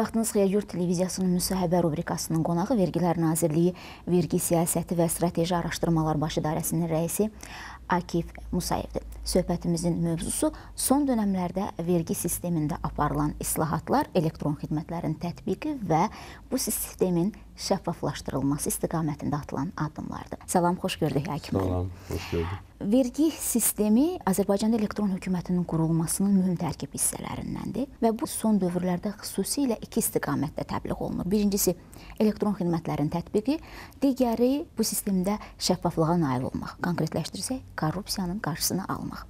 Vaxtınız xeyir, Yurd televiziyasının müsahibə rubrikasının qonağı Vergilər Nazirliyi Vergi Siyasəti və Strateji Araşdırmalar Baş İdarəsinin rəisi Akif Musayevdir. Söhbətimizin mövzusu son dönəmlərdə vergi sistemində aparılan islahatlar, elektron xidmətlərin tətbiqi və bu sistemin şəffaflaşdırılması istiqamətində atılan addımlardır. Salam, xoş gördük Akif. Salam, xoş gördük. Vergi sistemi Azərbaycanda elektron hökumətinin qurulmasının mühüm tərkib hissələrindəndir və bu son dövrlərdə xüsusilə iki istiqamətdə təbliğ olunur. Birincisi, elektron xidmətlərin tətbiqi, digəri bu sistemdə şəffaflığa nail olmaq, konkretləşdirsək, korrupsiyanın qarşısını almaq.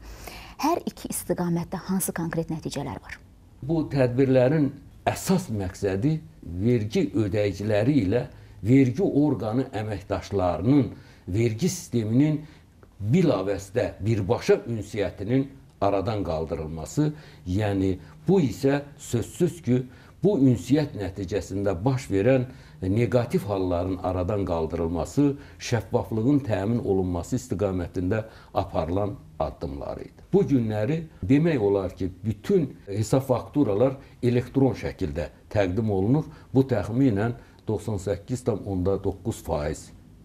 Hər iki istiqamətdə hansı konkret nəticələr var? Bu tədbirlərin əsas məqsədi vergi ödəyiciləri ilə vergi orqanı əməkdaşlarının vergi sisteminin bilavəstə birbaşa ünsiyyətinin aradan qaldırılması, yəni bu isə sözsüz ki, bu ünsiyyət nəticəsində baş verən negativ halların aradan qaldırılması, şəffaflığın təmin olunması istiqamətində aparılan addımları idi. Bu günləri demək olar ki, bütün hesab fakturalar elektron şəkildə təqdim olunur. Bu təxminən 98,9%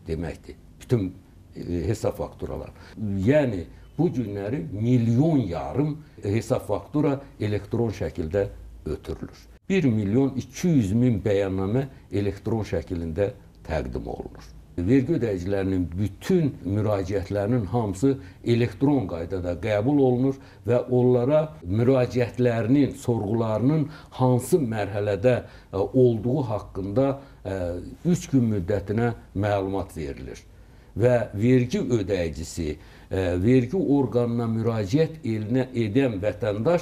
deməkdir. Bütün hesab fakturalar. Yəni, bu günləri milyon yarım hesab faktura elektron şəkildə ötürülür. 1.200.000 bəyannamə elektron şəkilində təqdim olunur. Vergi ödəyicilərinin bütün müraciətlərinin hamısı elektron qaydada qəbul olunur və onlara müraciətlərinin, sorğularının hansı mərhələdə olduğu haqqında 3 gün müddətinə məlumat verilir. Və vergi ödəyicisi, vergi orqanına müraciət edən vətəndaş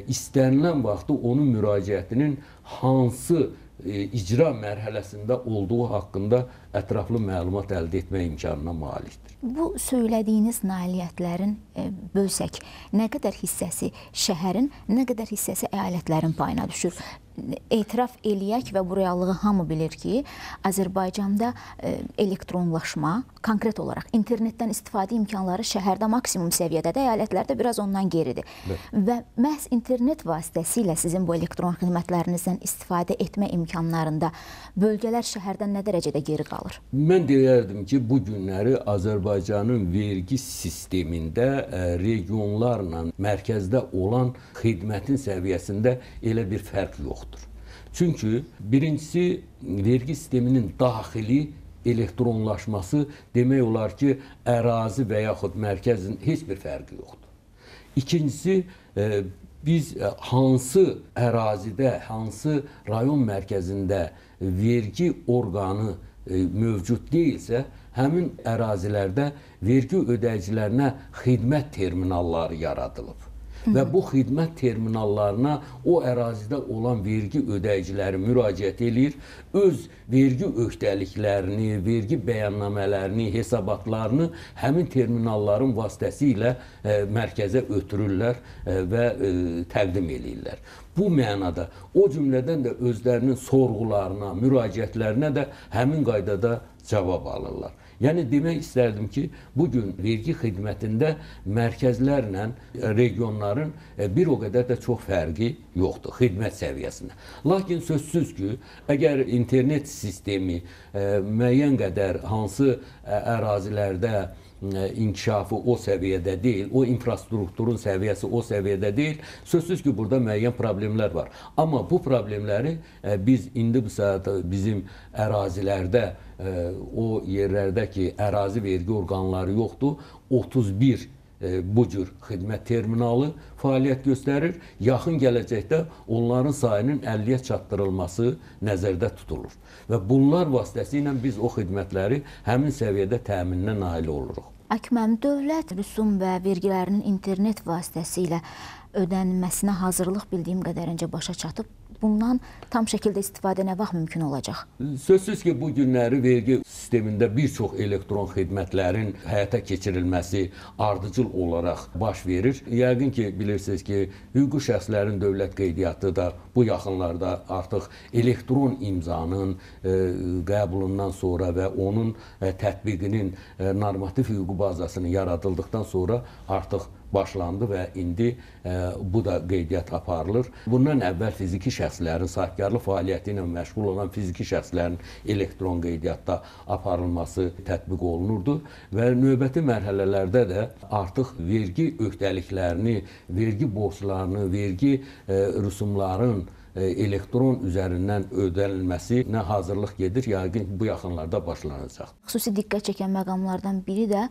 istənilən vaxtı onun müraciətinin hansı icra mərhələsində olduğu haqqında ətraflı məlumat əldə etmə imkanına malikdir. Bu söylədiyiniz nailiyyətlərin bölsək, nə qədər hissəsi şəhərin, nə qədər hissəsi əyalətlərin payına düşür? Etiraf eləyək və bu reallığı hamı bilir ki, Azərbaycanda elektronlaşma, konkret olaraq internetdən istifadə imkanları şəhərdə maksimum səviyyədədir, əyalətlərdə biraz ondan geridir. Və məhz internet vasitəsilə sizin bu elektron xidmətlərinizdən istifadə etmə imkanlarında bölgələr şəhərdən nə dərəcədə geri qalır? Mən deyərdim ki, bu günləri Azərbaycanın vergi sistemində regionlarla mərkəzdə olan xidmətin səviyyəsində elə bir fərq yoxdur. Çünki birincisi vergi sisteminin daxili elektronlaşması demək olar ki, ərazi və yaxud mərkəzin heç bir fərqi yoxdur. İkincisi, biz hansı ərazidə, hansı rayon mərkəzində vergi orqanı mövcud deyilsə, həmin ərazilərdə vergi ödəyicilərinə xidmət terminalları yaradılıb. Və bu xidmət terminallarına o ərazidə olan vergi ödəyiciləri müraciət edir, öz vergi öhdəliklərini, vergi bəyannamələrini, hesabatlarını həmin terminalların vasitəsilə mərkəzə ötürürlər və təqdim edirlər. Bu mənada, o cümlədən də özlərinin sorğularına, müraciətlərinə də həmin qaydada cavab alırlar. Yəni, demək istərdim ki, bugün vergi xidmətində mərkəzlərlə regionların bir o qədər də çox fərqi yoxdur xidmət səviyyəsində. Lakin sözsüz ki, əgər internet sistemi müəyyən qədər hansı ərazilərdə inkişafı o səviyyədə deyil, o infrastrukturun səviyyəsi o səviyyədə deyil, sözsüz ki, burada müəyyən problemlər var. Amma bu problemləri biz indi bu saat bizim ərazilərdə, o yerlərdə ki, ərazi vergi orqanları yoxdur, 31 bu cür xidmət terminalı fəaliyyət göstərir. Yaxın gələcəkdə onların sayının 50-yə çatdırılması nəzərdə tutulur. Və bunlar vasitəsilə biz o xidmətləri həmin səviyyədə təminə nail oluruq. Akif, dövlət rüsum və vergilərinin internet vasitəsilə ödənməsinə hazırlıq bildiyim qədərincə başa çatıb. Bundan tam şəkildə istifadə nə vaxt mümkün olacaq? Sözsüz ki, bu günləri vergi sistemində bir çox elektron xidmətlərin həyata keçirilməsi ardıcıl olaraq baş verir. Yəqin ki, bilirsiniz ki, hüquqi şəxslərin dövlət qeydiyyatı da bu yaxınlarda artıq elektron imzanın qəbulundan sonra və onun tətbiqinin normativ hüquqi bazasını yaradıldıqdan sonra artıq başlandı və indi bu da qeydiyyat aparılır. Bundan əvvəl fiziki şəxslərin, sahibkarlıq fəaliyyəti ilə məşğul olan fiziki şəxslərin elektron qeydiyyatda aparılması tətbiq olunurdu və növbəti mərhələlərdə də artıq vergi öhdəliklərini, vergi borclarını, vergi rüsumların elektron üzərindən ödənilməsinə hazırlıq gedir. Yəqin bu yaxınlarda başlanacaq. Xüsusi diqqət çəkən məqamlardan biri də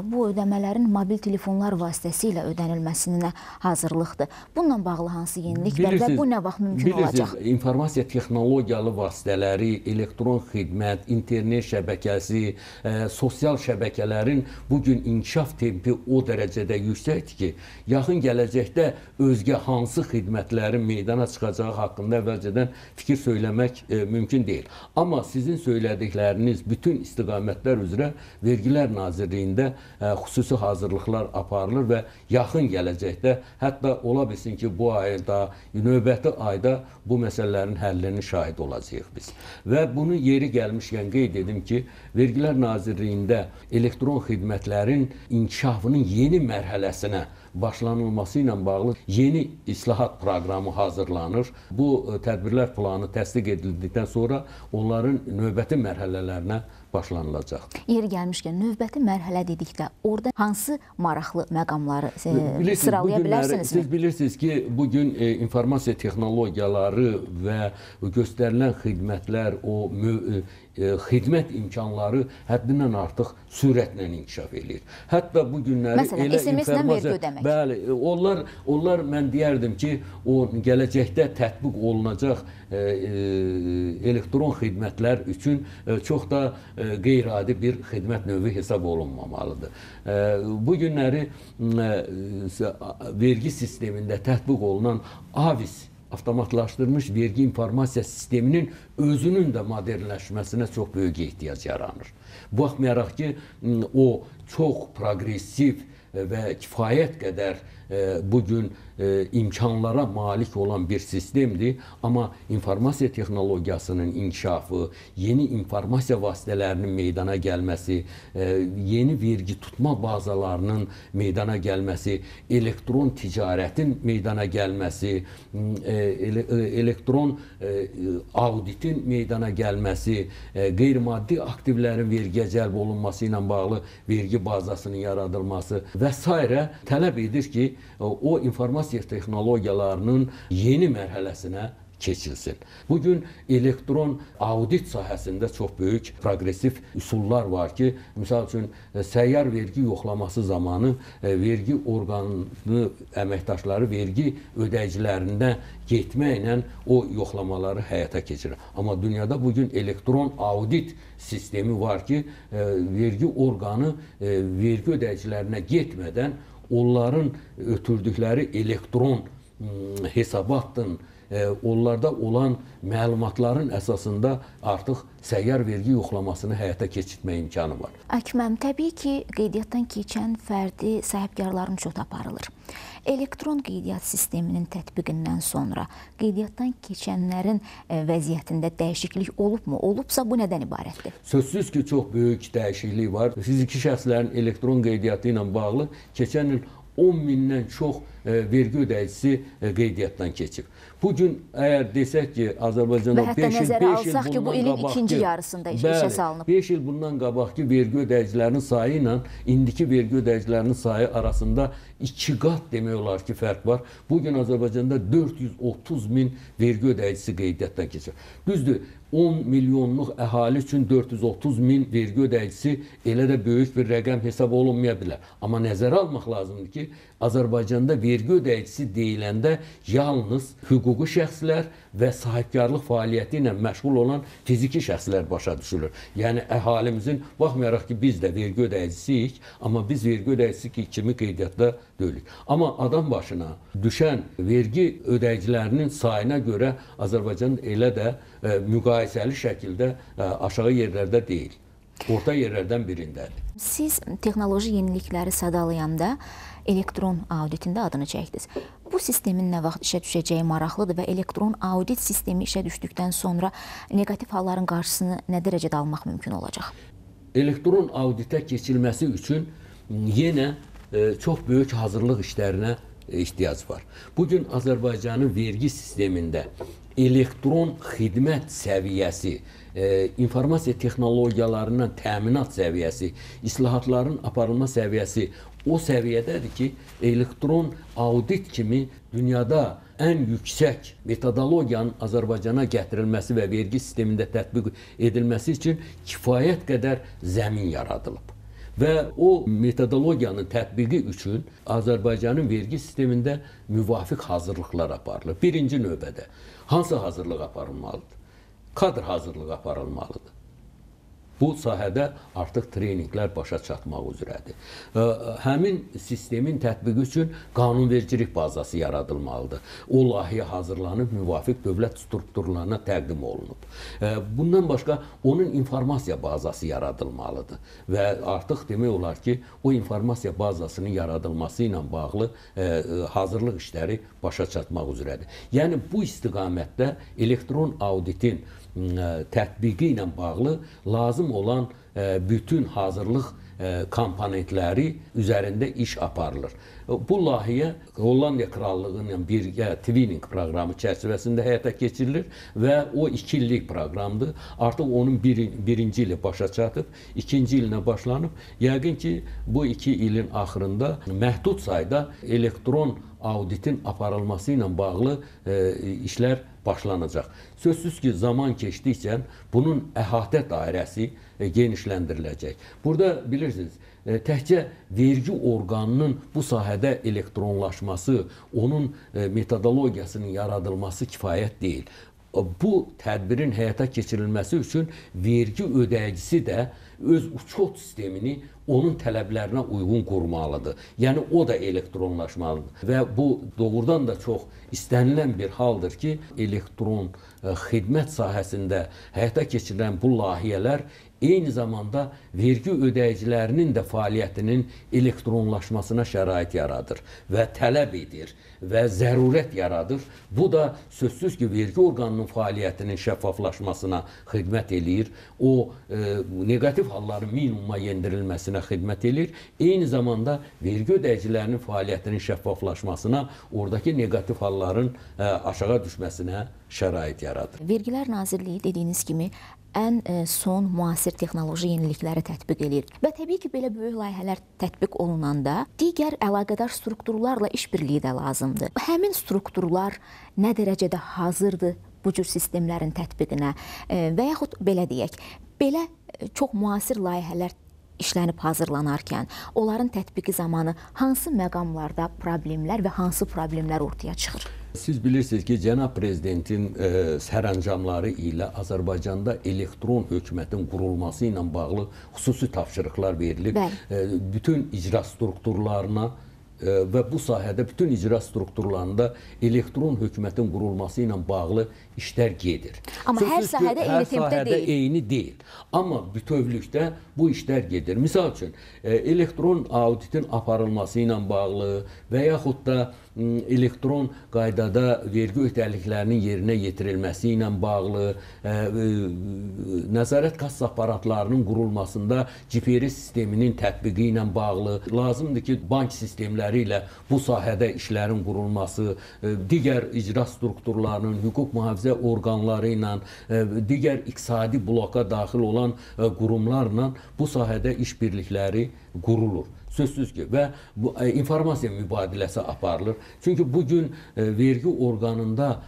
bu ödəmələrin mobil telefonlar vasitəsilə ödənilməsinə hazırlıqdır. Bununla bağlı hansı yeniliklər və bu nə vaxt mümkün olacaq? İnformasiya texnologiyalı vasitələri, elektron xidmət, internet şəbəkəsi, sosial şəbəkələrin bugün inkişaf tempi o dərəcədə yüksəkdir ki, yaxın gələcəkdə özgə hansı xidmətlərin meydana çıxacağı haqqında əvvəlcədən fikir söyləmək mümkün deyil. Amma sizin söylədikləriniz bütün istiqamətlər üzrə Vergilər Nazirliyində xüsusi hazırlıqlar aparılır və yaxın gələcəkdə, hətta ola bilsin ki, bu ayda, növbəti ayda bu məsələlərin həllinin şahid olacağıq biz. Və bunu yeri gəlmişkən qeyd edim ki, Vergilər Nazirliyində elektron xidmətlərin inkişafının yeni mərhələsinə başlanılması ilə bağlı yeni islahat proqramı hazırlanır. Bu tədbirlər planı təsdiq edildikdən sonra onların növbəti mərhələlərinə başlanılacaq. Yeri gəlmişkən, növbəti mərhələ dedikdə orada hansı maraqlı məqamları sıralaya bilərsinizmi? Siz bilirsiniz ki, bugün informasiya texnologiyaları və göstərilən xidmətlər, o xidmət imkanları həddindən artıq sürətlə inkişaf edir. Hətta bu günləri məsələn, SMS-lə vergi ödəmək. Bəli, onlar mən deyərdim ki, o gələcəkdə tətbiq olunacaq elektron xidmətlər üçün çox da qeyri-adi bir xidmət növü hesab olunmamalıdır. Bu günləri vergi sistemində tətbiq olunan AVIS, avtomatlaşdırılmış vergi informasiya sisteminin özünün də modernləşməsinə çox böyük ehtiyac yaranır. Baxmayaraq ki, o çox progressiv və kifayət qədər bugün imkanlara malik olan bir sistemdir. Amma informasiya texnologiyasının inkişafı, yeni informasiya vasitələrinin meydana gəlməsi, yeni vergi tutma bazalarının meydana gəlməsi, elektron ticarətin meydana gəlməsi, elektron auditin meydana gəlməsi, qeyri-maddi aktivlərin vergiyə cəlb olunması ilə bağlı vergi bazasının yaradılması və s. tələb edir ki, o informasiya texnologiyalarının yeni mərhələsinə keçilsin. Bugün elektron audit sahəsində çox böyük progressiv üsullar var ki, misal üçün səyyar vergi yoxlaması zamanı vergi orqanı əməkdaşları vergi ödəyicilərində getməklə o yoxlamaları həyata keçirir. Amma dünyada bugün elektron audit sistemi var ki, vergi orqanı vergi ödəyicilərinə getmədən onların ötürdükləri elektron hesabatın, onlarda olan məlumatların əsasında artıq səyyar vergi yoxlamasını həyata keçirmə imkanı var. Akməm, təbii ki, qeydiyyatdan keçən fərdi sahibkarların çox aparılır. Elektron qeydiyyat sisteminin tətbiqindən sonra qeydiyyatdan keçənlərin vəziyyətində dəyişiklik olubmu? Olubsa, bu nədən ibarətdir? Sözsüz ki, çox böyük dəyişiklik var. Fiziki şəxslərin elektron qeydiyyatı ilə bağlı keçən il 10 mindən çox vergi ödəyicisi qeydiyyatdan keçib. Bugün əgər desək ki, Azərbaycanda 5 il bundan qabaqki vergi ödəyicilərinin sayı ilə indiki vergi ödəyicilərinin sayı arasında 2 qat demək olar ki, fərq var. Bugün Azərbaycanda 430 min vergi ödəyicisi qeydiyyatdan keçir. Düzdür, 10 milyonluq əhali üçün 430 min vergi ödəyicisi elə də böyük bir rəqəm hesab olunmaya bilər. Amma nəzərə almaq lazımdır ki, Azərbaycanda vergi ödəyicisi deyiləndə yalnız hüquqi şəxslər və sahibkarlıq fəaliyyəti ilə məşğul olan fiziki şəxslər başa düşülür. Yəni, əhalimizin, baxmayaraq ki, biz də vergi ödəyicisiyik, amma biz vergi ödəyicisi kimi qeydiyyatda deyilik. Amma adam başına düşən vergi ödəyicilərinin sayına görə Azərbaycan elə də müqayisəli şəkildə aşağı yerlərdə deyil. Orta yerlərdən birindədir. Siz texnoloji yenilikləri sadalayanda elektron auditində adını çəkdiniz. Bu sistemin nə vaxt işə düşəcəyi maraqlıdır və elektron audit sistemi işə düşdükdən sonra negativ halların qarşısını nə dərəcədə almaq mümkün olacaq? Elektron auditə keçilməsi üçün yenə çox böyük hazırlıq işlərinə ehtiyac var. Bugün Azərbaycanın vergi sistemində elektron xidmət səviyyəsi, informasiya texnologiyalarından təminat səviyyəsi, islahatların aparılma səviyyəsi o səviyyədədir ki, elektron audit kimi dünyada ən yüksək metodologiyanın Azərbaycana gətirilməsi və vergi sistemində tətbiq edilməsi üçün kifayət qədər zəmin yaradılıb. Və o metodologiyanın tətbiqi üçün Azərbaycanın vergi sistemində müvafiq hazırlıqlar aparılır. Birinci növbədə hansı hazırlıq aparılmalıdır? Kadr hazırlığı aparılmalıdır. Bu sahədə artıq treninqlər başa çatmaq üzrədir. Həmin sistemin tətbiqi üçün qanunvericilik bazası yaradılmalıdır. O layihə hazırlanıb müvafiq dövlət strukturlarına təqdim olunub. Bundan başqa onun informasiya bazası yaradılmalıdır və artıq demək olar ki, o informasiya bazasının yaradılması ilə bağlı hazırlıq işləri başa çatmaq üzrədir. Yəni bu istiqamətdə elektron auditin tətbiqi ilə bağlı lazım olan bütün hazırlıq komponentləri üzərində iş aparılır. Bu layihə Hollandiya Krallığı ilə birgə Twinning proqramı çərçivəsində həyata keçirilir və o 2 illik proqramdır. Artıq onun birinci ili başa çatıb, ikinci ilinə başlanıb. Yəqin ki, bu 2 ilin axırında məhdud sayda elektron auditin aparılması ilə bağlı işlər başlanacaq. Sözsüz ki, zaman keçdikcə bunun əhatə dairəsi genişləndiriləcək. Burada bilirsiniz, təkcə vergi orqanının bu sahədə elektronlaşması, onun metodologiyasının yaradılması kifayət deyil. Bu tədbirin həyata keçirilməsi üçün vergi ödəyicisi də öz uçot sistemini onun tələblərinə uyğun qurmalıdır. Yəni o da elektronlaşmalıdır. Və bu doğrudan da çox istənilən bir haldır ki, elektron xidmət sahəsində həyata keçirilən bu layihələr eyni zamanda vergi ödəyicilərinin də fəaliyyətinin elektronlaşmasına şərait yaradır və tələb edir və zərurət yaradır. Bu da sözsüz ki, vergi orqanının fəaliyyətinin şəffaflaşmasına xidmət eləyir. O neqativ halların minimuma yendirilməsinə xidmət eləyir. Eyni zamanda vergi ödəyicilərinin fəaliyyətinin şəffaflaşmasına, oradakı neqativ halların aşağı düşməsinə şərait yaradır. Vergilər Nazirliyi dediyiniz kimi ən son müasir texnoloji yenilikləri tətbiq edir. Və təbii ki, belə böyük layihələr tətbiq olunanda digər əlaqədar strukturlarla işbirliyi də lazımdır. Həmin strukturlar nə dərəcədə hazırdır bu cür sistemlərin tətbiqinə və yaxud belə deyək, belə çox müasir layihələr işlənib hazırlanarkən onların tətbiqi zamanı hansı məqamlarda problemlər və hansı problemlər ortaya çıxır? Siz bilirsiniz ki, Cənab Prezidentin sərəncamları ilə Azərbaycanda elektron hökumətin qurulması ilə bağlı xüsusi tapşırıqlar verilib. Bütün icra strukturlarına və bu sahədə bütün icra strukturlarında elektron hökumətin qurulması ilə bağlı işlər gedir. Amma hər sahədə eyni deyil. Amma bütövlükdə bu işlər gedir. Misal üçün, elektron auditin aparılması ilə bağlı və yaxud da elektron qaydada vergi öhdəliklərinin yerinə yetirilməsi ilə bağlı, nəzarət kassa aparatlarının qurulmasında GPS sisteminin tətbiqi ilə bağlı, lazımdır ki, bank sistemləri ilə bu sahədə işlərin qurulması, digər icra strukturlarının, hüquq mühafizə orqanları ilə, digər iqtisadi bloka daxil olan qurumlarla bu sahədə işbirlikləri qurulur. Sözsüz ki, və bu informasiya mübadiləsi aparılır. Çünki bugün vergi orqanında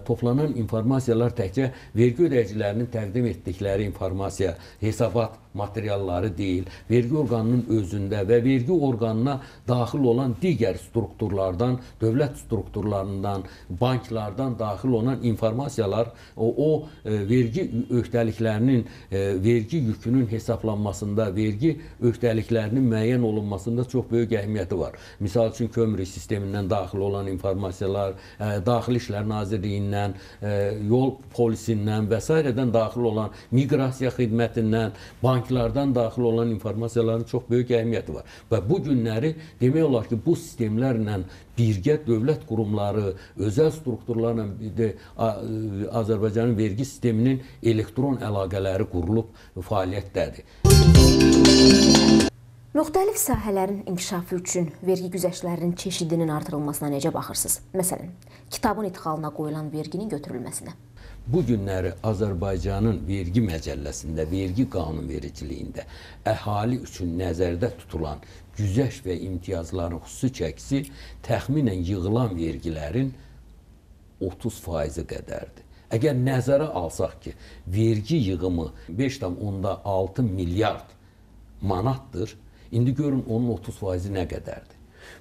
toplanan informasiyalar təkcə vergi ödəyicilərinin təqdim etdikləri informasiya, hesabat materialları deyil. Vergi orqanının özündə və vergi orqanına daxil olan digər strukturlardan, dövlət strukturlarından, banklardan daxil olan informasiyalar o vergi öhdəliklərinin, vergi yükünün hesablanmasında, vergi öhdəliklərinin müəyyən olunmasında çox böyük əhəmiyyəti var. Misal üçün, kömürlük sistemindən daxil olan informasiyalar, Daxili İşlər Nazirliyindən, yol polisindən və s. daxil olan miqrasiya xidmətindən, banklardan daxil olan informasiyaların çox böyük əhəmiyyəti var. Və bu günləri demək olar ki, bu sistemlərlə birgə dövlət qurumları, özəl strukturlarla Azərbaycanın vergi sisteminin elektron əlaqələri qurulub fəaliyyətdədir. Müxtəlif sahələrin inkişafı üçün vergi güzəştlərinin çeşidinin artırılmasına necə baxırsınız? Məsələn, kitabın idxalına qoyulan verginin götürülməsinə. Bu günləri Azərbaycanın vergi məcəlləsində, vergi qanunvericiliyində əhali üçün nəzərdə tutulan güzəşt və imtiyazların xüsusi çəkisi təxminən yığılan vergilərin 30% qədərdir. Əgər nəzərə alsaq ki, vergi yığımı 5,6 milyard manatdır, indi görün onun 30% nə qədərdir.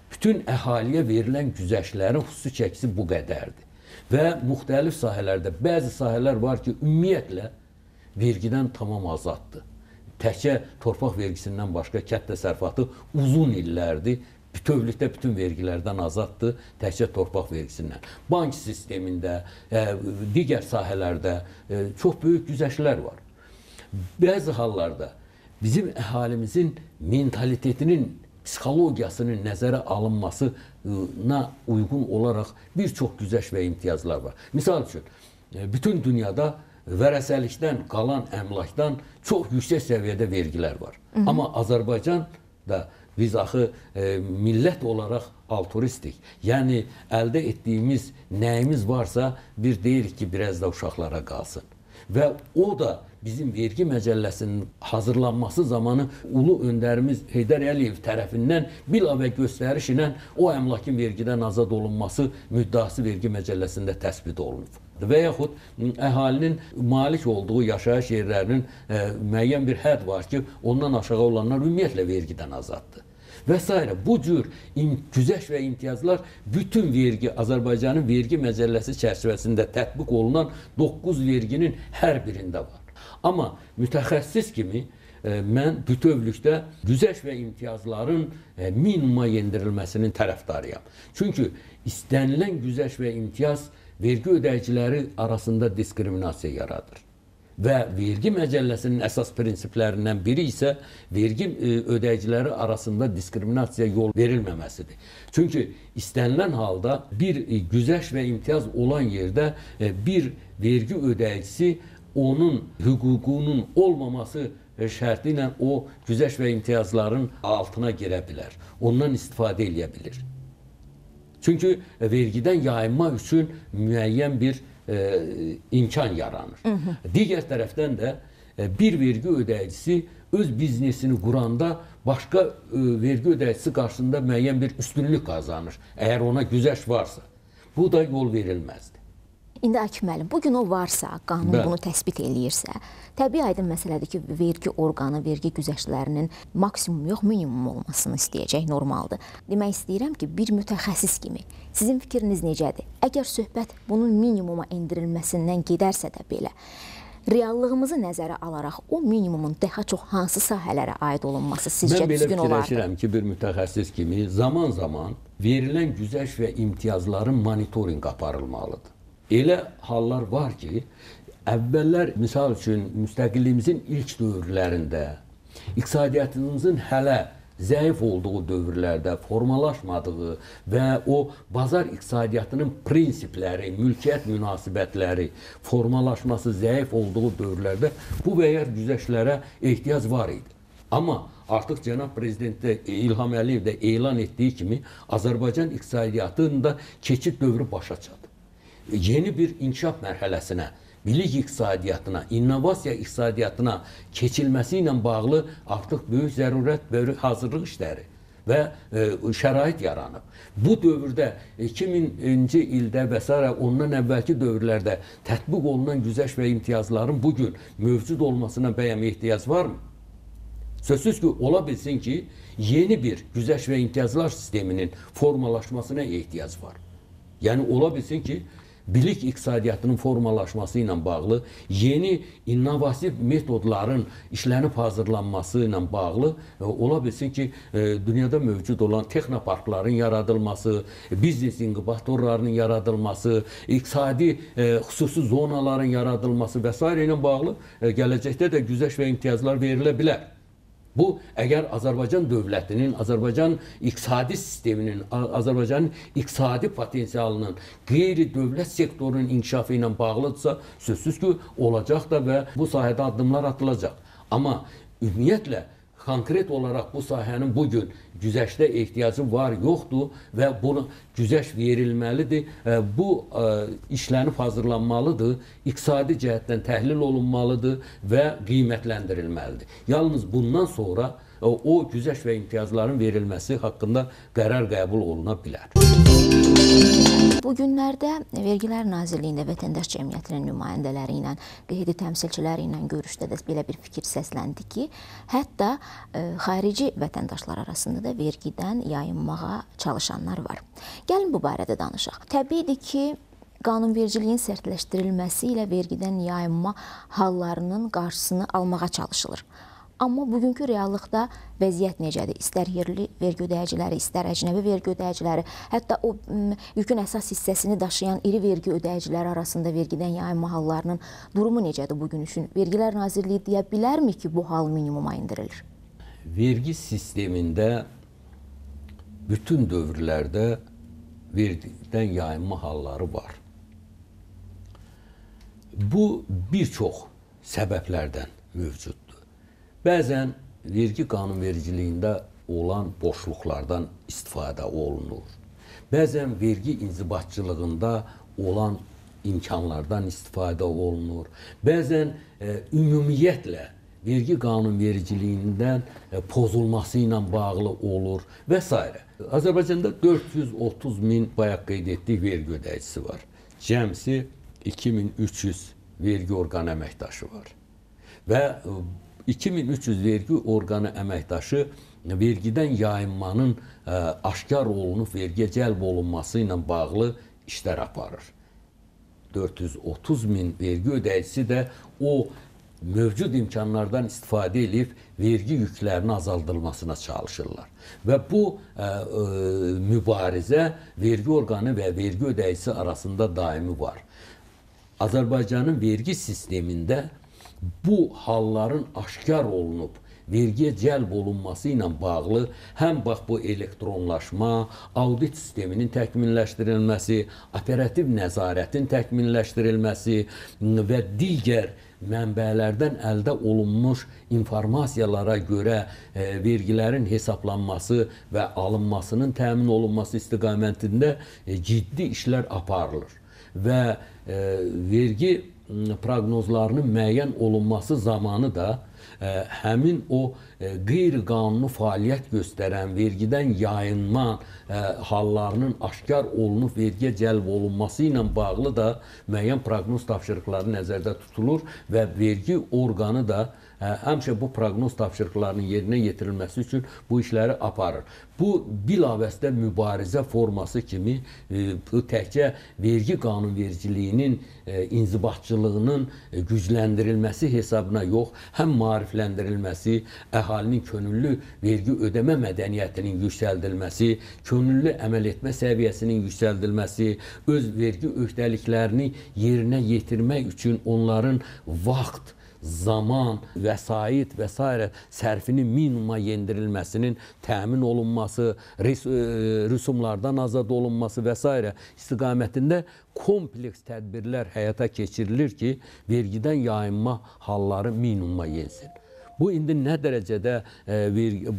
Bütün əhaliyə verilən güzəştlərin xüsusi çəkisi bu qədərdir. Və müxtəlif sahələrdə bəzi sahələr var ki, ümumiyyətlə vergidən tamam azaddır. Təkcə torpaq vergisindən başqa kənd təsərrüfatı uzun illərdir bütövlükdə bütün vergilərdən azaddır, təkcə torpaq vergisindən. Bank sistemində, digər sahələrdə çox böyük güzəştlər var. Bəzi hallarda bizim əhalimizin mentalitetinin, psixologiyasının nəzərə alınmasına uyğun olaraq bir çox güzəşt və imtiyazlar var. Misal üçün, bütün dünyada vərəsəlikdən, qalan əmlakdan çox yüksək səviyyədə vergilər var. Amma Azərbaycan da biz axı millət olaraq altruistik. Yəni, əldə etdiyimiz nəyimiz varsa, bir deyirik ki, biraz da uşaqlara qalsın. Və o da bizim vergi məcəlləsinin hazırlanması zamanı ulu öndərimiz Heydər Əliyev tərəfindən bilavə göstəriş ilə o əmlakın vergidən azad olunması müddəası vergi məcəlləsində təsbit olunub. Və yaxud əhalinin malik olduğu yaşayış yerlərinin müəyyən bir hədd var ki, ondan aşağı olanlar ümumiyyətlə vergidən azaddır. Və s. Bu cür güzəşt və imtiyazlar bütün vergi, Azərbaycanın vergi məcəlləsi çərçivəsində tətbiq olunan 9 verginin hər birində var. Amma mütəxəssis kimi mən bütövlükdə güzəşt və imtiyazların minimuma yendirilməsinin tərəfdarıyam. Çünki istənilən güzəşt və imtiyaz vergi ödəyiciləri arasında diskriminasiya yaradır. Və vergi məcəlləsinin əsas prinsiplərindən biri isə vergi ödəyiciləri arasında diskriminasiya yol verilməməsidir. Çünki istənilən halda bir güzəşt və imtiyaz olan yerdə bir vergi ödəyicisi onun hüququnun olmaması şərti ilə o güzəşt və imtiyazların altına girə bilər. Ondan istifadə edə bilir. Çünki vergidən yayınmaq üçün müəyyən bir imkan yaranır. Digər tərəfdən də bir vergi ödəyicisi öz biznesini quranda başqa vergi ödəyicisi qarşısında müəyyən bir üstünlük qazanır. Əgər ona güzəşt varsa, bu da yol verilməzdir. İndi Akif müəllim, bugün o varsa, qanun bunu təsbit eləyirsə, təbii aydın məsələdir ki, vergi orqanı, vergi güzəştlərinin maksimum yox, minimum olmasını istəyəcək, normaldır. Demək istəyirəm ki, bir mütəxəssis kimi sizin fikriniz necədir? Əgər söhbət bunun minimuma endirilməsindən gedərsə də belə, reallığımızı nəzərə alaraq o minimumun daha çox hansı sahələrə aid olunması sizcə düzgün olardı? Mən belə fikirləşirəm ki, bir mütəxəssis kimi zaman-zaman verilən güzəşt və imtiyazların monitorinq aparılmalıdır. Elə hallar var ki, əvvəllər, misal üçün, müstəqilliyimizin ilk dövrlərində, iqtisadiyyatımızın hələ zəif olduğu dövrlərdə formalaşmadığı və o bazar iqtisadiyyatının prinsipləri, mülkiyyət münasibətləri formalaşması zəif olduğu dövrlərdə bu və ya güzəştlərə ehtiyac var idi. Amma artıq cənab prezident İlham Əliyev də elan etdiyi kimi Azərbaycan iqtisadiyyatında keçid dövrü başa çatdı. Yeni bir inkişaf mərhələsinə, bilik iqtisadiyyatına, innovasiya iqtisadiyyatına keçilməsi ilə bağlı artıq böyük zərurət, böyük hazırlıq işləri və şərait yaranıb. Bu dövrdə 2000-ci ildə və s. ondan əvvəlki dövrlərdə tətbiq olunan güzəşt və imtiyazların bugün mövcud olmasına bəyəm ehtiyac varmı? Sözsüz ki, ola bilsin ki, yeni bir güzəşt və imtiyazlar sisteminin formalaşmasına ehtiyac var. Yəni, ola bilsin ki, bilik iqtisadiyyatının formalaşması ilə bağlı, yeni innovativ metodların işlənib hazırlanması ilə bağlı ola bilsin ki, dünyada mövcud olan texnoparkların yaradılması, biznes inkubatorlarının yaradılması, iqtisadi xüsusi zonaların yaradılması və s. ilə bağlı gələcəkdə də güzəşt və imtiyazlar verilə bilər. Bu, əgər Azərbaycan dövlətinin, Azərbaycan iqtisadi sisteminin, Azərbaycanın iqtisadi potensialının, qeyri-dövlət sektorunun inkişafı ilə bağlıdırsa, sözsüz ki, olacaq da və bu sahədə addımlar atılacaq. Amma ümumiyyətlə, konkret olaraq bu sahənin bugün güzəştə ehtiyacı var, yoxdur və buna güzəşt verilməlidir. Bu işlənib hazırlanmalıdır, iqtisadi cəhətdən təhlil olunmalıdır və qiymətləndirilməlidir. Yalnız bundan sonra o güzəşt və imtiyazların verilməsi haqqında qərar qəbul oluna bilər. Bu günlərdə Vergilər Nazirliyində vətəndaş cəmiyyətinin nümayəndələri ilə, qeydi təmsilçiləri ilə görüşdə də belə bir fikir səsləndi ki, hətta xarici vətəndaşlar arasında da vergidən yayınmağa çalışanlar var. Gəlin bu barədə danışaq. Təbiidir ki, qanunvericiliyin sərtləşdirilməsi ilə vergidən yayınma hallarının qarşısını almağa çalışılır. Amma bugünkü reallıqda vəziyyət necədir? İstər yerli vergi ödəyiciləri, istər əcnəbi vergi ödəyiciləri, hətta o yükün əsas hissəsini daşıyan iri vergi ödəyiciləri arasında vergidən yayınma hallarının durumu necədir bugün üçün? Vergilər Nazirliyi deyə bilərmi ki, bu hal minimuma indirilir? Vergi sistemində bütün dövrlərdə vergidən yayınma halları var. Bu bir çox səbəblərdən mövcuddur. Bəzən vergi qanunvericiliyində olan boşluqlardan istifadə olunur. Bəzən vergi inzibatçılığında olan imkanlardan istifadə olunur. Bəzən ümumiyyətlə vergi qanunvericiliyindən pozulması ilə bağlı olur və s. Azərbaycanda 430 min bayaq qeyd etdik vergi ödəyicisi var. Cəmsi 2300 vergi orqanı əməkdaşı var. Və 2300 vergi orqanı əməkdaşı vergidən yayınmanın aşkar olunub vergiyə cəlb olunması ilə bağlı işlər aparır. 430 min vergi ödəyicisi də o mövcud imkanlardan istifadə edib vergi yüklərinin azaldılmasına çalışırlar. Və bu mübarizə vergi orqanı və vergi ödəyicisi arasında daimi var. Azərbaycanın vergi sistemində bu halların aşkar olunub, vergiyə cəlb olunması ilə bağlı həm bax bu elektronlaşma, audit sisteminin təkmilləşdirilməsi, operativ nəzarətin təkmilləşdirilməsi və digər mənbələrdən əldə olunmuş informasiyalara görə vergilərin hesablanması və alınmasının təmin olunması istiqamətində ciddi işlər aparılır. Və vergi proqnozlarının müəyyən olunması zamanı da həmin o qeyri-qanuni fəaliyyət göstərən vergidən yayınma hallarının aşkar olunub vergiyə cəlb olunması ilə bağlı da müəyyən proqnoz tapşırıqları nəzərdə tutulur və vergi orqanı da həmişə bu proqnoz tapşırıqlarının yerinə yetirilməsi üçün bu işləri aparır. Bu bilavasitə mübarizə forması kimi bu təkcə vergi qanunvericiliyinin inzibatçılığının gücləndirilməsi hesabına yox, həm maarifləndirilməsi, əhalinin könüllü vergi ödəmə mədəniyyətinin yüksəldilməsi, könüllü əməl etmə səviyyəsinin yüksəldilməsi, öz vergi öhdəliklərini yerinə yetirmək üçün onların vaxt, zaman, vəsait və s. sərfinin minimuma yendirilməsinin təmin olunması, rüsumlardan azad olunması və s. istiqamətində kompleks tədbirlər həyata keçirilir ki, vergidən yayınma halları minimuma yensin. Bu indi nə dərəcədə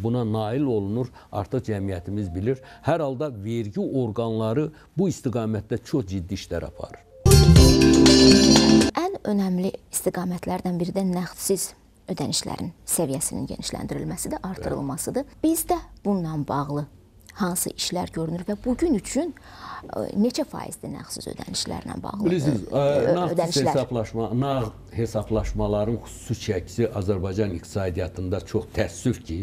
buna nail olunur, artıq cəmiyyətimiz bilir. Hər halda vergi orqanları bu istiqamətdə çox ciddi işlər aparır. Ən önəmli istiqamətlərdən biri də nəğdsiz ödənişlərin səviyyəsinin genişləndirilməsidir, artırılmasıdır. Bizdə bununla bağlı hansı işlər görünür və bugün üçün neçə faizdir nəğdsiz ödənişlərlə bağlı ödənişlər? Nağd hesablaşmaların xüsusi çəkisi Azərbaycan iqtisadiyyatında çox təəssüf ki,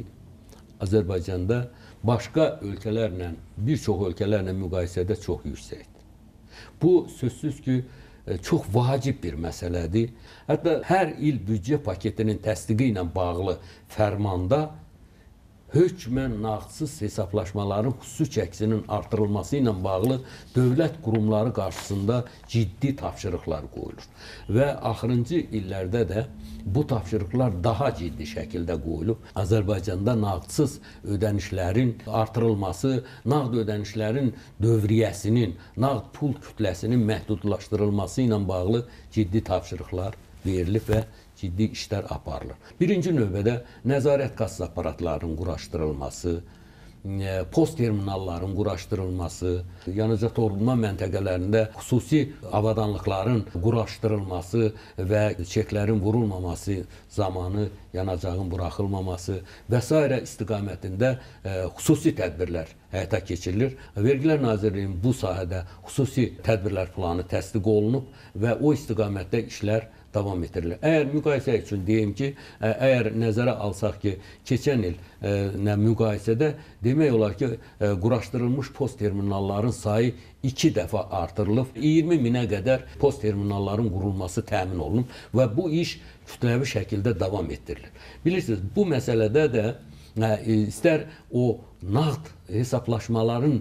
Azərbaycanda başqa ölkələrlə, bir çox ölkələrlə müqayisədə çox yüksəkdir. Bu sözsüz ki, çox vacib bir məsələdir. Hətta hər il büdcə paketinin təsdiqi ilə bağlı fərmanda hökmən nağdsız hesablaşmaların xüsusi çəkisinin artırılması ilə bağlı dövlət qurumları qarşısında ciddi tapşırıqlar qoyulur. Və axırıncı illərdə də bu tapşırıqlar daha ciddi şəkildə qoyulub. Azərbaycanda nağdsız ödənişlərin artırılması, nağd ödənişlərin dövriyyəsinin, nağd pul kütləsinin məhdudlaşdırılması ilə bağlı ciddi tapşırıqlar verilib və ciddi işlər aparılır. Birinci növbədə nəzarət kassa aparatlarının quraşdırılması, post terminalların quraşdırılması, yanacaq doldurma məntəqələrində xüsusi avadanlıqların quraşdırılması və çeklərin vurulmaması zamanı yanacağın buraxılmaması və s. istiqamətində xüsusi tədbirlər həyata keçirilir. Vergilər Nazirliyinin bu sahədə xüsusi tədbirlər planı təsdiq olunub və o istiqamətdə işlər davam ettirilir. Əgər müqayisə üçün deyim ki, əgər nəzərə alsaq ki, keçən il müqayisədə demək olar ki, quraşdırılmış post terminalların sayı 2 dəfə artırılıb, 20 minə qədər post terminalların qurulması təmin olunub və bu iş kütləvi şəkildə davam ettirilir. Bilirsiniz, bu məsələdə də istər o nağd hesablaşmaların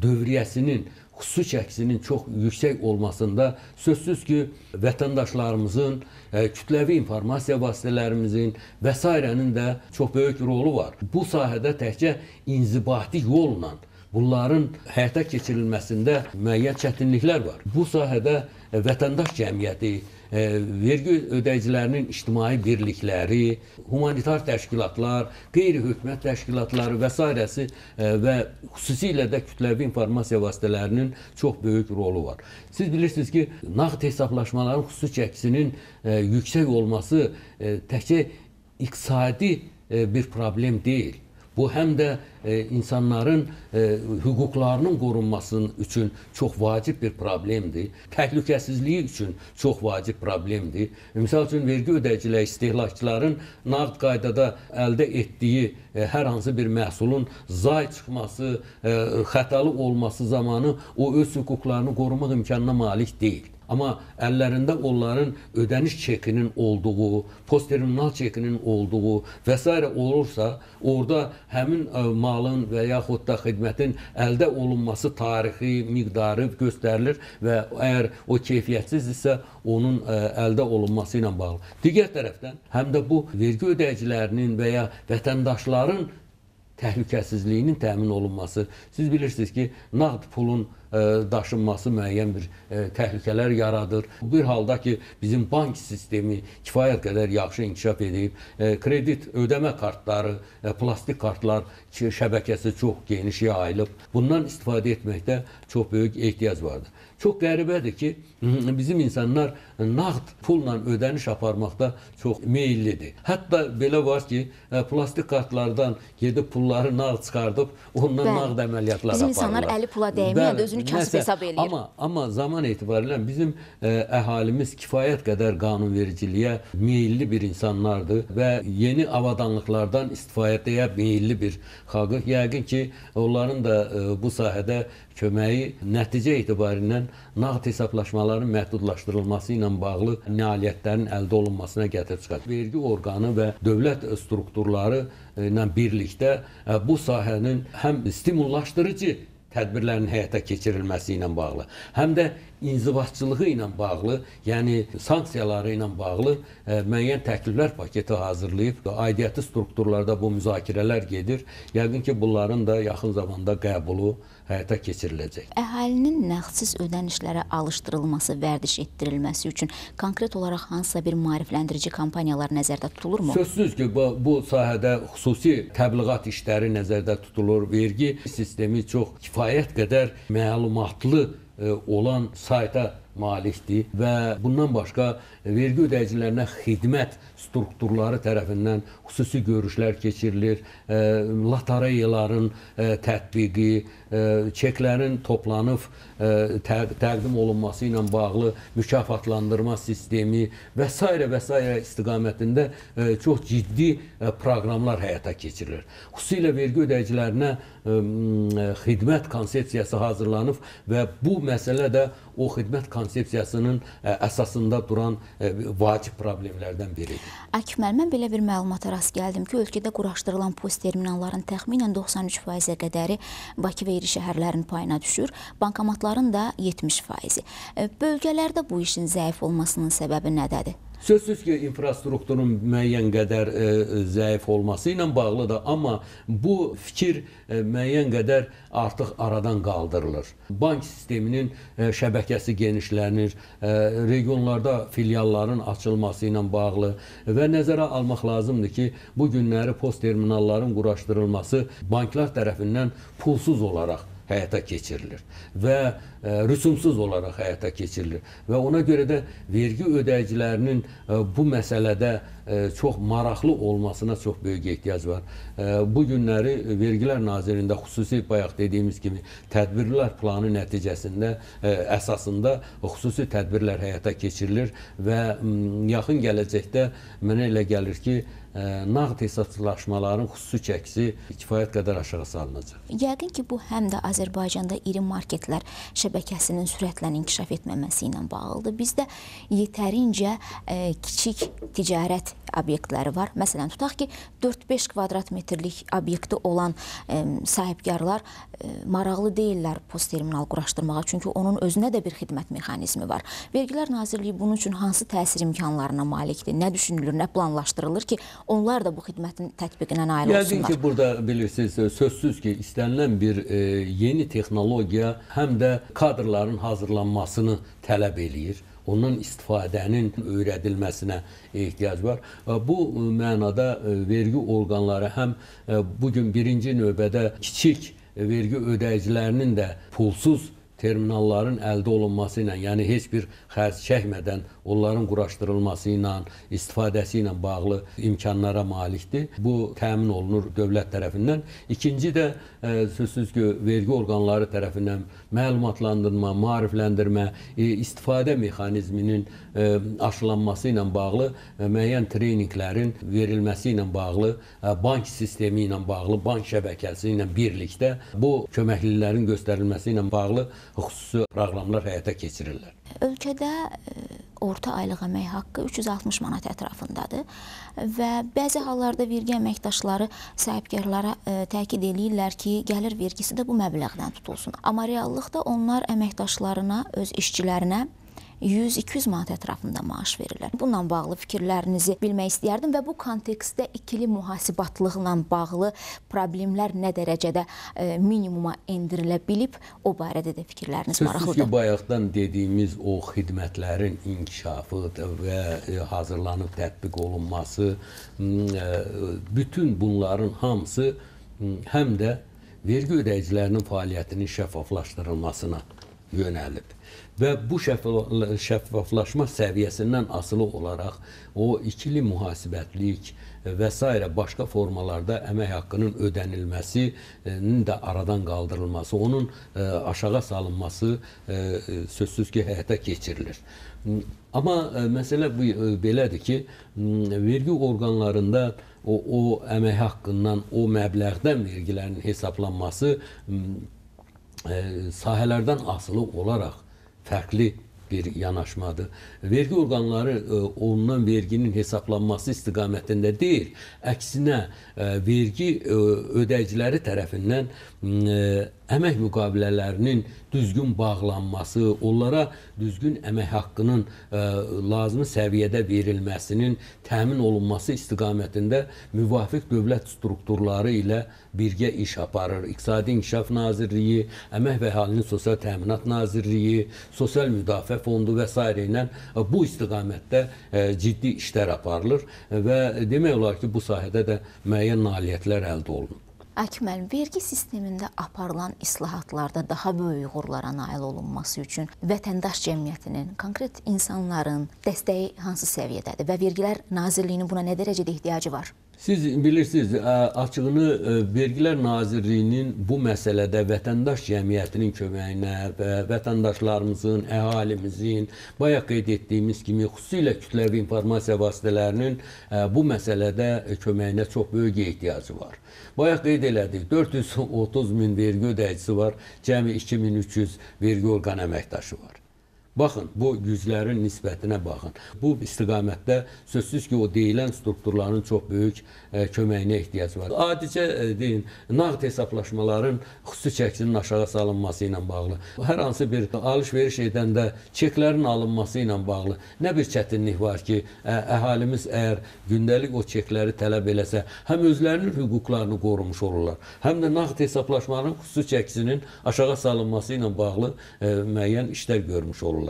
dövriyyəsinin xüsusi çəkisinin çox yüksək olmasında sözsüz ki, vətəndaşlarımızın, kütləvi informasiya vasitələrimizin və s.'nin də çox böyük rolu var. Bu sahədə təkcə inzibati yolla bunların həyata keçirilməsində müəyyən çətinliklər var. Bu sahədə vətəndaş cəmiyyəti, vergi ödəyicilərinin ictimai birlikləri, humanitar təşkilatlar, qeyri-hökumət təşkilatları və s. və xüsusilə də kütləvi informasiya vasitələrinin çox böyük rolu var. Siz bilirsiniz ki, nağd hesablaşmaların xüsusi çəkisinin yüksək olması təkcə iqtisadi bir problem deyil. Bu həm də insanların hüquqlarının qorunması üçün çox vacib bir problemdir. Təhlükəsizliyi üçün çox vacib problemdir. Misal üçün, vergi ödəyicilər, istehlakçıların nağd qaydada əldə etdiyi hər hansı bir məhsulun zay çıxması, xətalı olması zamanı o öz hüquqlarını qorumaq imkanına malik deyil. Amma əllərində onların ödəniş çekinin olduğu, post terminal çekinin olduğu və s. olursa, orada həmin malın və yaxud da xidmətin əldə olunması tarixi, miqdarı göstərilir və əgər o keyfiyyətsizdirsə, onun əldə olunması ilə bağlı. Digər tərəfdən, həm də bu vergi ödəyicilərinin və ya vətəndaşların təhlükəsizliyinin təmin olunması. Siz bilirsiniz ki, nağd pulun daşınması müəyyən bir təhlükələr yaradır. Bir halda ki, bizim bank sistemi kifayət qədər yaxşı inkişaf edib, kredit ödəmə kartları, plastik kartlar şəbəkəsi çox geniş yayılıb. Bundan istifadə etməkdə çox böyük ehtiyac vardır. Çox qəribədir ki, bizim insanlar nağd pulla ödəniş aparmaqda çox meyillidir. Hətta belə var ki, plastik kartlardan gedib pulları nağd çıxardıb, ondan nağd əməliyyatlar aparırlar. Bizim insanlar əli pula dəyməyən özünü kasıb hesab eləyir. Amma zaman etibarilə bizim əhalimiz kifayət qədər qanunvericiliyə meyilli bir insanlardır və yeni avadanlıqlardan istifadəyə meyilli bir xalqıq. Yəqin ki, onların da bu sahədə köməyi nəticə etibarilə nağd hesablaşmaların məhdudlaşdırılması ilə bağlı nailiyyətlərin əldə olunmasına gətirib çıxar. Vergi orqanı və dövlət strukturları ilə birlikdə bu sahənin həm stimullaşdırıcı tədbirlərin həyata keçirilməsi ilə bağlı, həm də inzibatçılığı ilə bağlı, yəni sanksiyaları ilə bağlı müəyyən təkliflər paketi hazırlayıb, aidiyyəti strukturlarda bu müzakirələr gedir. Yəqin ki, bunların da yaxın zamanda qəbulu həyata keçiriləcək. Əhalinin nəğdsiz ödənişlərə alışdırılması, vərdiş etdirilməsi üçün konkret olaraq hansısa bir maarifləndirici kampaniyalar nəzərdə tutulurmu? Sözsüz ki, bu sahədə xüsusi təbliğat işləri nəzərdə tutulur. Vergi sistemi çox kifayət qədər məlumatlı olan sayta malikdir və bundan başqa vergi ödəyicilərinə xidmət strukturları tərəfindən xüsusi görüşlər keçirilir, lotereyaların tətbiqi, çeklərin toplanıb təqdim olunması ilə bağlı mükafatlandırma sistemi və s. istiqamətində çox ciddi proqramlar həyata keçirilir. Xüsusilə vergi ödəyicilərinə xidmət konsepsiyası hazırlanıb və bu məsələ də o xidmət konsepsiyasının əsasında duran vacib problemlərdən biridir. Akif müəllim, mən belə bir məlumata rast gəldim ki, ölkədə quraşdırılan post terminalların təxminən 93%-ə qədəri Bakı və iri şəhərlərin payına düşür, bankomatların da 70%. Bölgələrdə bu işin zəif olmasının səbəbi nədədir? Sözsüz ki, infrastrukturun müəyyən qədər zəif olması ilə bağlıdır, amma bu fikir müəyyən qədər artıq aradan qaldırılır. Bank sisteminin şəbəkəsi genişlənir, regionlarda filialların açılması ilə bağlı və nəzərə almaq lazımdır ki, bu günləri post terminalların quraşdırılması banklar tərəfindən pulsuz olaraq həyata keçirilir və rüsumsuz olaraq həyata keçirilir və ona görə də vergi ödəyicilərinin bu məsələdə çox maraqlı olmasına çox böyük ehtiyac var. Bu günləri Vergilər Nazirliyində xüsusi bayaq dediyimiz kimi tədbirlər planı nəticəsində əsasında xüsusi tədbirlər həyata keçirilir və yaxın gələcəkdə mənə elə gəlir ki, nağd hesablaşmaların xüsusi çəkisi kifayət qədər aşağı salınacaq. Yəqin ki, bu həm də Azərbaycanda iri marketlər şəbəkəsinin sürətlə inkişaf etməməsi ilə bağlıdır. Bizdə yetərincə kiçik ticarət obyektləri var. Məsələn, tutaq ki, 4-5 kvadrat metrlik obyekti olan sahibkarlar maraqlı deyirlər post terminal quraşdırmağa, çünki onun özünə də bir xidmət mexanizmi var. Vergilər Nazirliyi bunun üçün hansı təsir imkanlarına malikdir? Nə düşünülür, nə planlaşdırılır ki, onlar da bu xidmətin tətbiqinə nail olsunlar? Yəqin ki, burada bilirsiniz, sözsüz ki, istənilən bir yeni texnologiya həm də kadrların hazırlanmasını tələb eləyir. Ondan istifadənin öyrədilməsinə ehtiyac var. Bu mənada vergi orqanları həm bugün birinci növbədə kiçik vergi ödəyicilərinin də pulsuz terminalların əldə olunması ilə, yəni heç bir xərc çəkmədən onların quraşdırılması ilə, istifadəsi ilə bağlı imkanlara malikdir. Bu təmin olunur dövlət tərəfindən. İkinci də sözsüz ki, vergi orqanları tərəfindən məlumatlandırma, maarifləndirmə, istifadə mexanizminin aşılanması ilə bağlı müəyyən treninqlərin verilməsi ilə bağlı, bank sistemi ilə bağlı, bank şəbəkəsi ilə birlikdə bu köməklilərin göstərilməsi ilə bağlı xüsusi proqramlar həyata keçirirlər. Ölkədə orta aylıq əmək haqqı 360 manat ətrafındadır və bəzi hallarda vergi əməkdaşları sahibkarlara təkid edirlər ki, gəlir vergisi də bu məbləğdən tutulsun. Amma reallıqda onlar əməkdaşlarına, öz işçilərinə 100-200 manat ətrafında maaş verirlər. Bununla bağlı fikirlərinizi bilmək istəyərdim və bu kontekstdə ikili mühasibatlıqla bağlı problemlər nə dərəcədə minimuma endirilə bilib, o barədə də fikirləriniz maraqlıdır. Sözsüz ki, bayaqdan dediyimiz o xidmətlərin inkişafı və hazırlanıb tətbiq olunması, bütün bunların hamısı həm də vergi ödəyicilərinin fəaliyyətinin şəffaflaşdırılmasına yönəlib. Və bu şəffaflaşma səviyyəsindən asılı olaraq o ikili mühasibətlik və s. başqa formalarda əmək haqqının ödənilməsinin də aradan qaldırılması, onun aşağı salınması sözsüz ki, həyata keçirilir. Amma məsələ belədir ki, vergi orqanlarında o əmək haqqından, o məbləğdən vergilərin hesablanması sahələrdən asılı olaraq fərqli bir yanaşmadır. Vergi orqanları ondan verginin hesablanması istiqamətində deyil, əksinə vergi ödəyiciləri tərəfindən əmək müqavilələrinin düzgün bağlanması, onlara düzgün əmək haqqının lazımi səviyyədə verilməsinin təmin olunması istiqamətində müvafiq dövlət strukturları ilə birgə iş aparır. İqtisadi İnkişaf Nazirliyi, Əmək və Əhalinin Sosial Təminat Nazirliyi, Sosial Müdafiə Fondu və s. ilə bu istiqamətdə ciddi işlər aparılır və demək olar ki, bu sahədə də müəyyən nailiyyətlər əldə olunur. Akif müəllim, vergi sistemində aparılan islahatlarda daha böyük uğurlara nail olunması üçün vətəndaş cəmiyyətinin, konkret insanların dəstəyi hansı səviyyədədir və Vergilər Nazirliyinin buna nə dərəcədə ehtiyacı var? Siz bilirsiniz, açığını Vergilər Nazirliyinin bu məsələdə vətəndaş cəmiyyətinin köməyinə və vətəndaşlarımızın, əhalimizin, bayaq qeyd etdiyimiz kimi xüsusilə kütləvi informasiya vasitələrinin bu məsələdə köməyinə çox böyük ehtiyacı var. Bayaq qeyd elədik, 430 min vergi ödəyicisi var, cəmi 2300 vergi orqan əməkdaşı var. Baxın, bu güclərin nisbətinə baxın. Bu istiqamətdə sözsüz ki, o deyilən strukturların çox böyük köməyinə ehtiyac var. Adicə deyin, nağd hesablaşmaların xüsusi çəkisinin aşağı salınması ilə bağlı, hər hansı bir alış-veriş edəndə çeklərin alınması ilə bağlı nə bir çətinlik var ki, əhalimiz əgər gündəlik o çekləri tələb eləsə, həm özlərinin hüquqlarını qorumuş olurlar, həm də nağd hesablaşmaların xüsusi çəkisinin aşağı salınması ilə bağlı müəyyən işlər görmüş olurlar.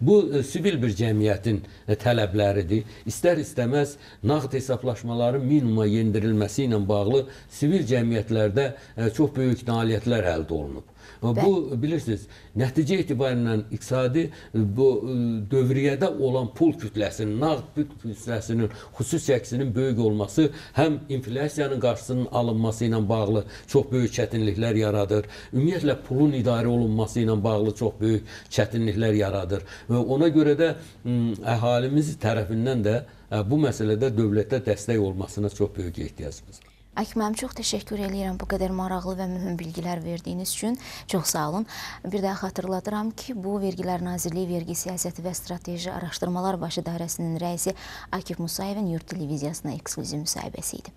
Bu, sivil bir cəmiyyətin tələbləridir. İstər-istəməz nağd hesablaşmaların minimuma yendirilməsi ilə bağlı sivil cəmiyyətlərdə çox böyük nailiyyətlər əldə olunub. Bu, bilirsiniz, nəticə etibarilə iqtisadi bu dövriyyədə olan pul kütləsinin, nağd pul kütləsinin xüsusi çəkisinin böyük olması həm inflyasiyanın qarşısının alınması ilə bağlı çox böyük çətinliklər yaradır. Ümumiyyətlə, pulun idarə olunması ilə bağlı çox böyük çətinliklər yaradır. Və ona görə də əhalimiz tərəfindən də bu məsələdə dövlətə dəstək olmasına çox böyük ehtiyacımız var. Akif müəllim, çox təşəkkür edirəm bu qədər maraqlı və mühüm bilgilər verdiyiniz üçün. Çox sağ olun. Bir daha xatırladıram ki, bu Vergilər Nazirliyi Vergi Siyasəti və Strateji Araşdırmalar Baş İdarəsinin rəisi Akif Musayevin Yurd televiziyasına eksklüziv müsahibəsi idi.